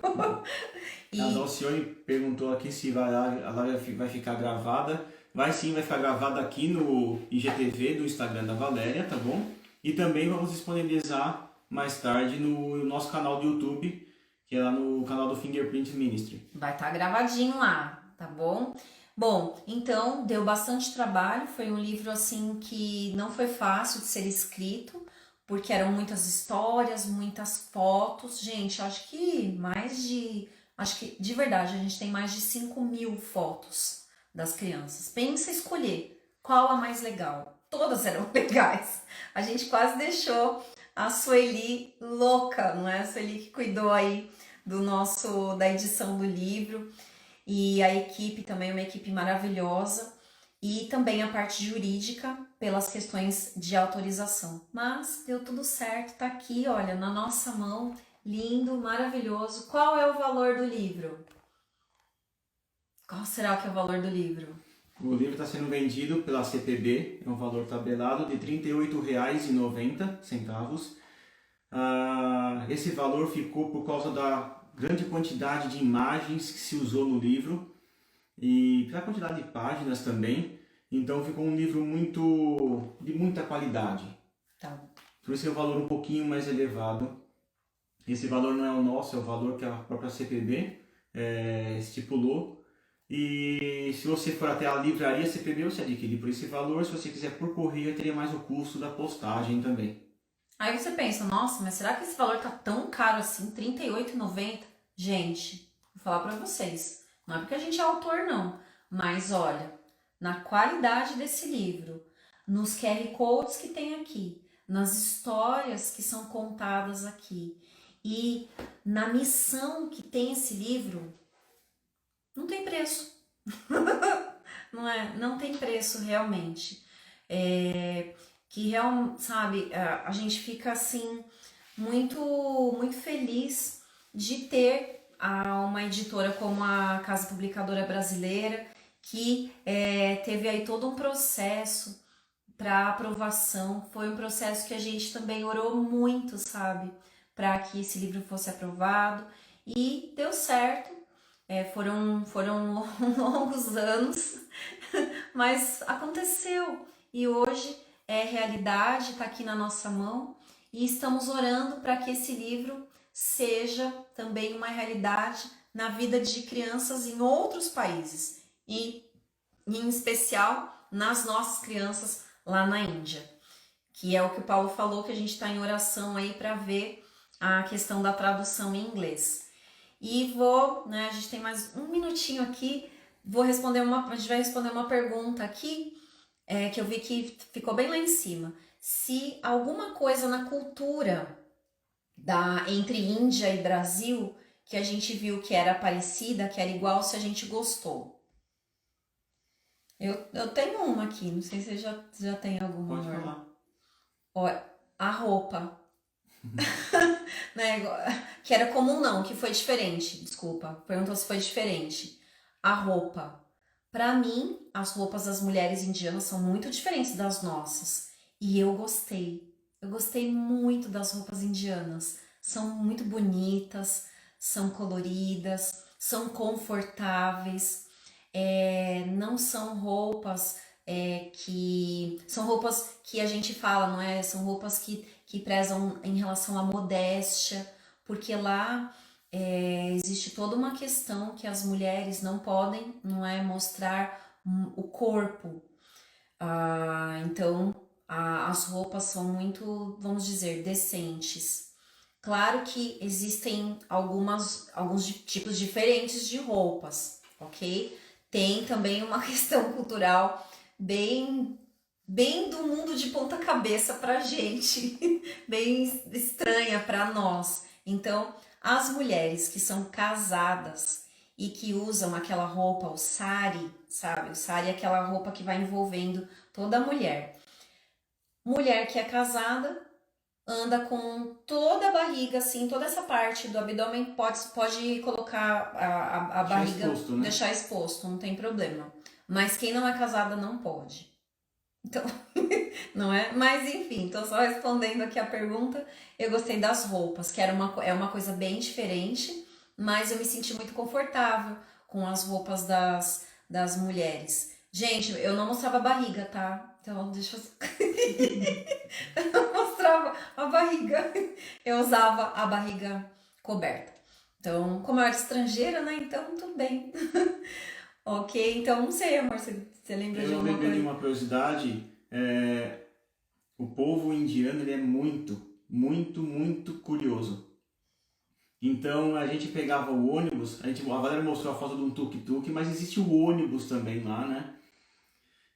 A Alcione perguntou aqui se a live vai ficar gravada. Vai sim, vai ficar gravada aqui no IGTV do Instagram da Valéria, tá bom? E também vamos disponibilizar mais tarde no nosso canal do YouTube, que é lá no canal do Fingerprint Ministry. Vai estar gravadinho lá, tá bom? Bom, então deu bastante trabalho, foi um livro assim que não foi fácil de ser escrito, porque eram muitas histórias, muitas fotos. Gente, acho que de verdade, a gente tem mais de 5.000 fotos das crianças. Pensa em escolher qual a mais legal. Todas eram legais. A gente quase deixou a Sueli louca, não é? A Sueli que cuidou aí da edição do livro. E a equipe também é uma equipe maravilhosa. E também a parte jurídica pelas questões de autorização. Mas deu tudo certo, tá aqui, olha, na nossa mão. Lindo, maravilhoso. Qual é o valor do livro? Qual será que é o valor do livro? O livro está sendo vendido pela CPB, é um valor tabelado de R$ 38,90. Esse valor ficou por causa da grande quantidade de imagens que se usou no livro e pela quantidade de páginas também. Então ficou um livro de muita qualidade. Tá. Por isso é um valor um pouquinho mais elevado. Esse valor não é o nosso, é o valor que a própria CPB estipulou. E se você for até a livraria CPB, você adquire por esse valor. Se você quiser por correio, teria mais o custo da postagem também. Aí você pensa, nossa, mas será que esse valor tá tão caro assim, R$ 38,90? Gente, vou falar pra vocês, não é porque a gente é autor não, mas olha, na qualidade desse livro, nos QR Codes que tem aqui, nas histórias que são contadas aqui e na missão que tem esse livro, não tem preço. Não tem preço realmente. Sabe, a gente fica assim muito muito feliz de ter uma editora como a Casa Publicadora Brasileira, que teve aí todo um processo para aprovação. Foi um processo que a gente também orou muito, sabe? Para que esse livro fosse aprovado. E deu certo. Foram longos anos, mas aconteceu. E hoje é realidade, está aqui na nossa mão. E estamos orando para que esse livro seja também uma realidade na vida de crianças em outros países. E em especial nas nossas crianças lá na Índia. Que é o que o Paulo falou, que a gente está em oração aí para ver a questão da tradução em inglês. E a gente tem mais um minutinho aqui, a gente vai responder uma pergunta aqui, que eu vi que ficou bem lá em cima. Se alguma coisa na cultura entre Índia e Brasil, que a gente viu que era parecida, que era igual, se a gente gostou. Eu tenho uma aqui, não sei se você já tem alguma. Pode falar. Olha, a roupa. Né? Que era comum não, que foi diferente, desculpa, perguntou se foi diferente. A roupa, para mim, as roupas das mulheres indianas são muito diferentes das nossas, e eu gostei muito das roupas indianas, são muito bonitas, são coloridas, são confortáveis, não são roupas são roupas que a gente fala, não é? São roupas que prezam em relação à modéstia, porque lá existe toda uma questão que as mulheres não podem, não é, mostrar o corpo. Então as roupas são muito, vamos dizer, decentes. Claro que existem alguns tipos diferentes de roupas, ok? Tem também uma questão cultural bem do mundo de ponta cabeça pra gente, bem estranha pra nós. Então, as mulheres que são casadas e que usam aquela roupa, o sari, sabe? O sari é aquela roupa que vai envolvendo toda a mulher. Mulher que é casada anda com toda a barriga, assim, toda essa parte do abdômen, pode colocar a barriga, exposto, né? Deixar exposto, não tem problema. Mas quem não é casada não pode. Então, não é? Mas enfim, tô só respondendo aqui a pergunta. Eu gostei das roupas, que é uma coisa bem diferente, mas eu me senti muito confortável com as roupas das mulheres. Gente, eu não mostrava a barriga, tá? Então, deixa eu... eu não mostrava a barriga. Eu usava a barriga coberta. Então, como eu era estrangeira, né? Então, tudo bem. Ok, então não sei, amor, você lembra de Eu alguma lembrei de coisa? uma curiosidade. O povo indiano ele é muito, muito, muito curioso. Então a gente pegava o ônibus, a Valéria mostrou a foto de um tuk-tuk, mas existe o ônibus também lá, né?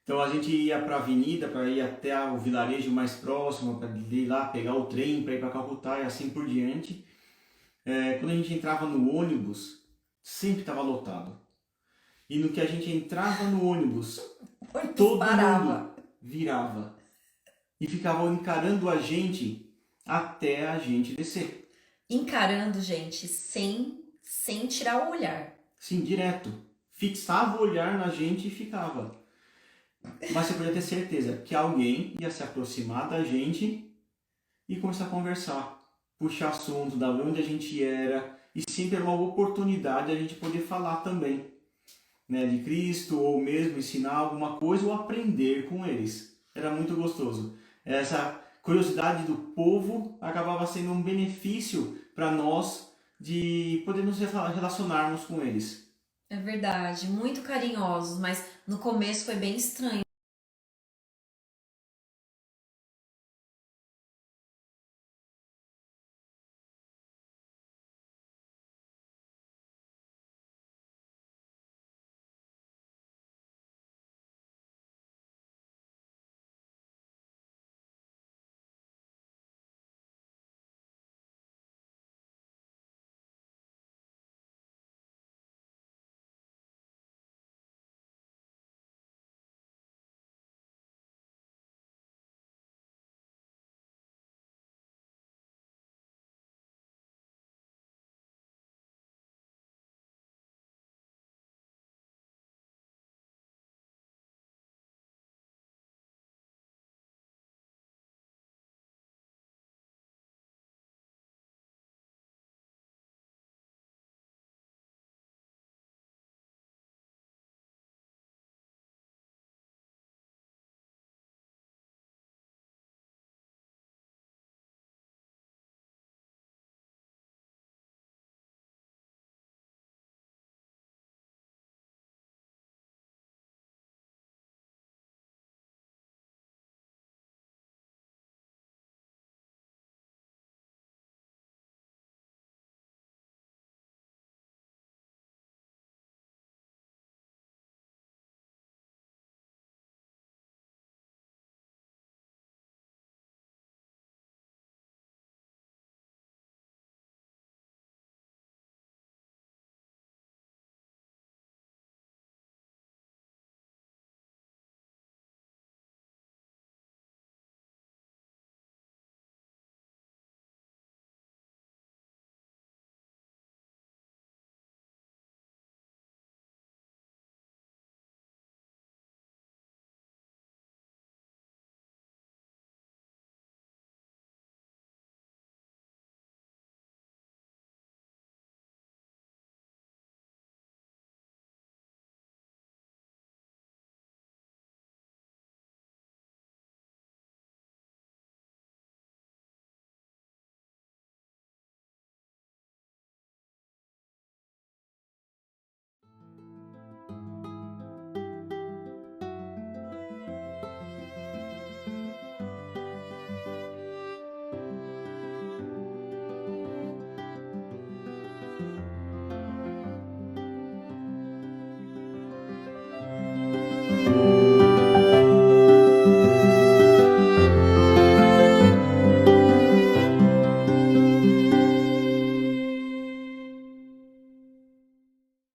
Então a gente ia para a avenida para ir até o vilarejo mais próximo, para ir lá pegar o trem para ir para Calcutá e assim por diante. Quando a gente entrava no ônibus, sempre estava lotado. E no que a gente entrava no ônibus, todo mundo virava e ficava encarando a gente até a gente descer. Encarando, gente, sem tirar o olhar. Sim, direto. Fixava o olhar na gente e ficava. Mas você podia ter certeza que alguém ia se aproximar da gente e começar a conversar, puxar assunto, da onde a gente era, e sempre era uma oportunidade a gente poder falar também, né, de Cristo, ou mesmo ensinar alguma coisa ou aprender com eles. Era muito gostoso. Essa curiosidade do povo acabava sendo um benefício para nós de poder nos relacionarmos com eles. É verdade, muito carinhosos, mas no começo foi bem estranho